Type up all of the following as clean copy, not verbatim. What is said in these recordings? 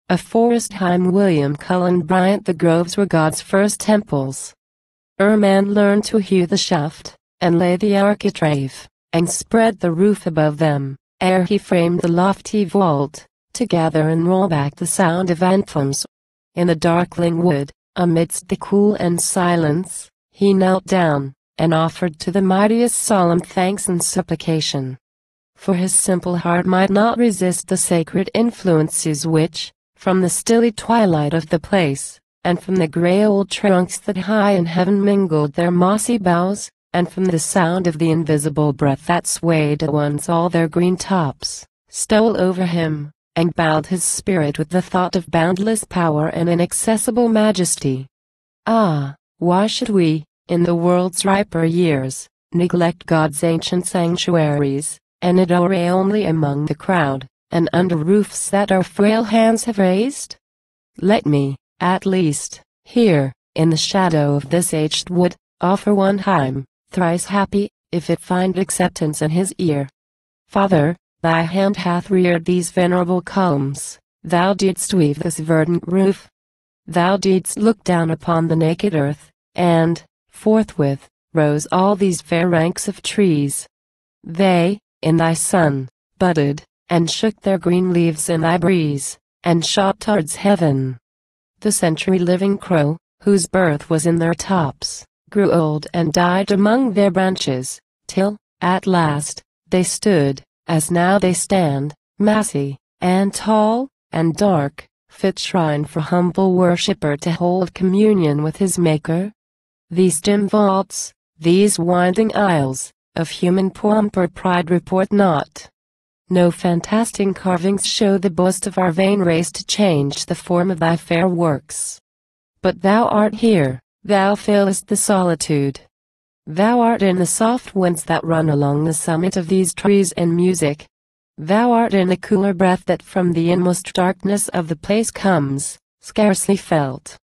A forest hymn. William Cullen Bryant. The groves were God's first temples. Man learned to hew the shaft, and lay the architrave, and spread the roof above them, ere he framed the lofty vault, to gather and roll back the sound of anthems. In the darkling wood, amidst the cool and silence, he knelt down, and offered to the mightiest solemn thanks and supplication. For his simple heart might not resist the sacred influences which, from the stilly twilight of the place, and from the gray old trunks that high in heaven mingled their mossy boughs, and from the sound of the invisible breath that swayed at once all their green tops, stole over him, and bowed his spirit with the thought of boundless power and inaccessible majesty. Ah, why should we, in the world's riper years, neglect God's ancient sanctuaries, and adore only among the crowd, and under roofs that our frail hands have raised? Let me, at least, here, in the shadow of this aged wood, offer one hymn, thrice happy, if it find acceptance in his ear. Father, thy hand hath reared these venerable columns, thou didst weave this verdant roof. Thou didst look down upon the naked earth, and, forthwith, rose all these fair ranks of trees. They, in thy sun, budded, and shook their green leaves in thy breeze, and shot towards heaven. The century-living crow, whose birth was in their tops, grew old and died among their branches, till, at last, they stood, as now they stand, massy, and tall, and dark, fit shrine for humble worshipper to hold communion with his Maker. These dim vaults, these winding aisles, of human pomp or pride report not. No fantastic carvings show the boast of our vain race to change the form of thy fair works. But thou art here, thou fillest the solitude. Thou art in the soft winds that run along the summit of these trees and music. Thou art in the cooler breath that from the inmost darkness of the place comes, scarcely felt.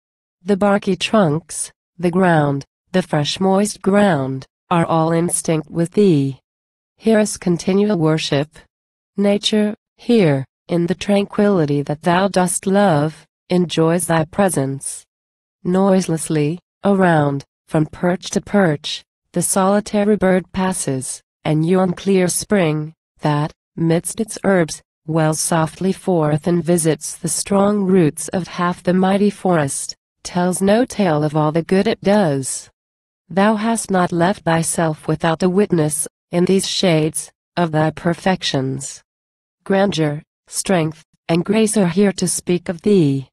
The barky trunks, the ground, the fresh moist ground, are all instinct with thee. Hear us continual worship. Nature, here, in the tranquility that thou dost love, enjoys thy presence. Noiselessly, around, from perch to perch, the solitary bird passes, and yon clear spring, that, midst its herbs, wells softly forth and visits the strong roots of half the mighty forest, tells no tale of all the good it does. Thou hast not left thyself without a witness, in these shades, of thy perfections. Grandeur, strength, and grace are here to speak of thee.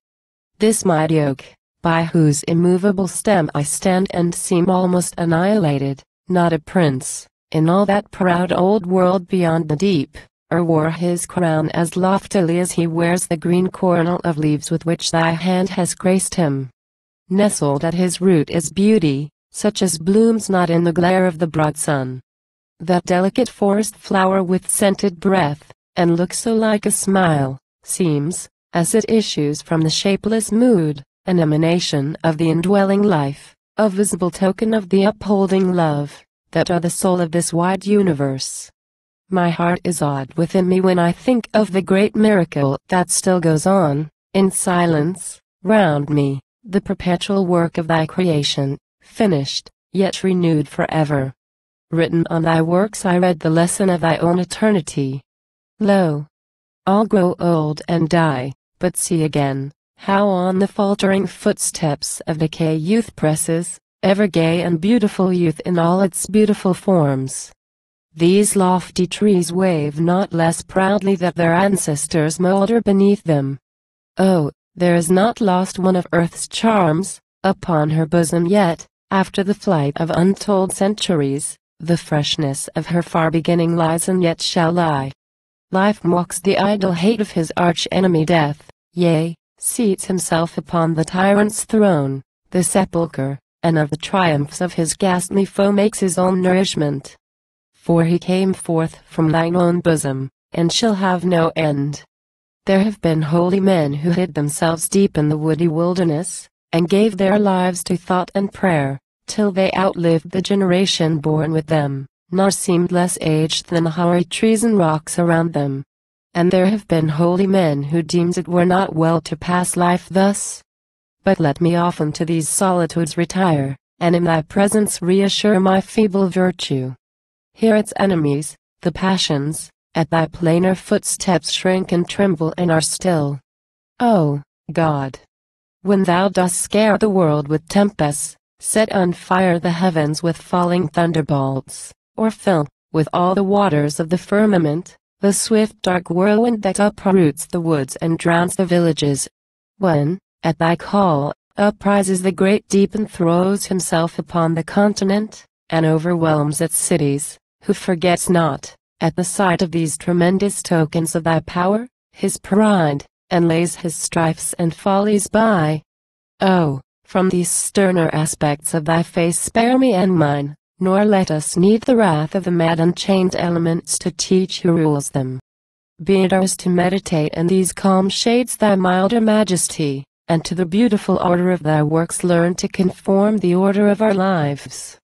This mighty oak, by whose immovable stem I stand and seem almost annihilated, not a prince, in all that proud old world beyond the deep, wore his crown as loftily as he wears the green coronal of leaves with which thy hand has graced him. Nestled at his root is beauty, such as blooms not in the glare of the broad sun. That delicate forest flower with scented breath, and looks so like a smile, seems, as it issues from the shapeless mood, an emanation of the indwelling life, a visible token of the upholding love, that are the soul of this wide universe. My heart is awed within me when I think of the great miracle that still goes on, in silence, round me, the perpetual work of thy creation, finished, yet renewed forever. Written on thy works I read the lesson of thy own eternity. Lo! All grow old and die, but see again, how on the faltering footsteps of decay youth presses, ever gay and beautiful youth in all its beautiful forms. These lofty trees wave not less proudly that their ancestors moulder beneath them. Oh, there is not lost one of earth's charms, upon her bosom yet, after the flight of untold centuries, the freshness of her far beginning lies and yet shall lie. Life mocks the idle hate of his arch-enemy death, yea, seats himself upon the tyrant's throne, the sepulchre, and of the triumphs of his ghastly foe makes his own nourishment. For he came forth from thine own bosom, and shall have no end. There have been holy men who hid themselves deep in the woody wilderness, and gave their lives to thought and prayer, till they outlived the generation born with them, nor seemed less aged than the hoary trees and rocks around them. and there have been holy men who deemed it were not well to pass life thus. But let me often to these solitudes retire, and in thy presence reassure my feeble virtue. Here its enemies, the passions, at thy plainer footsteps shrink and tremble and are still. O God! When thou dost scare the world with tempests, set on fire the heavens with falling thunderbolts, or fill, with all the waters of the firmament, the swift dark whirlwind that uproots the woods and drowns the villages. When, at thy call, uprises the great deep and throws himself upon the continent, and overwhelms its cities, who forgets not, at the sight of these tremendous tokens of thy power, his pride, and lays his strifes and follies by. Oh, from these sterner aspects of thy face spare me and mine, nor let us need the wrath of the mad unchained elements to teach who rules them. Be it ours to meditate in these calm shades thy milder majesty, and to the beautiful order of thy works learn to conform the order of our lives.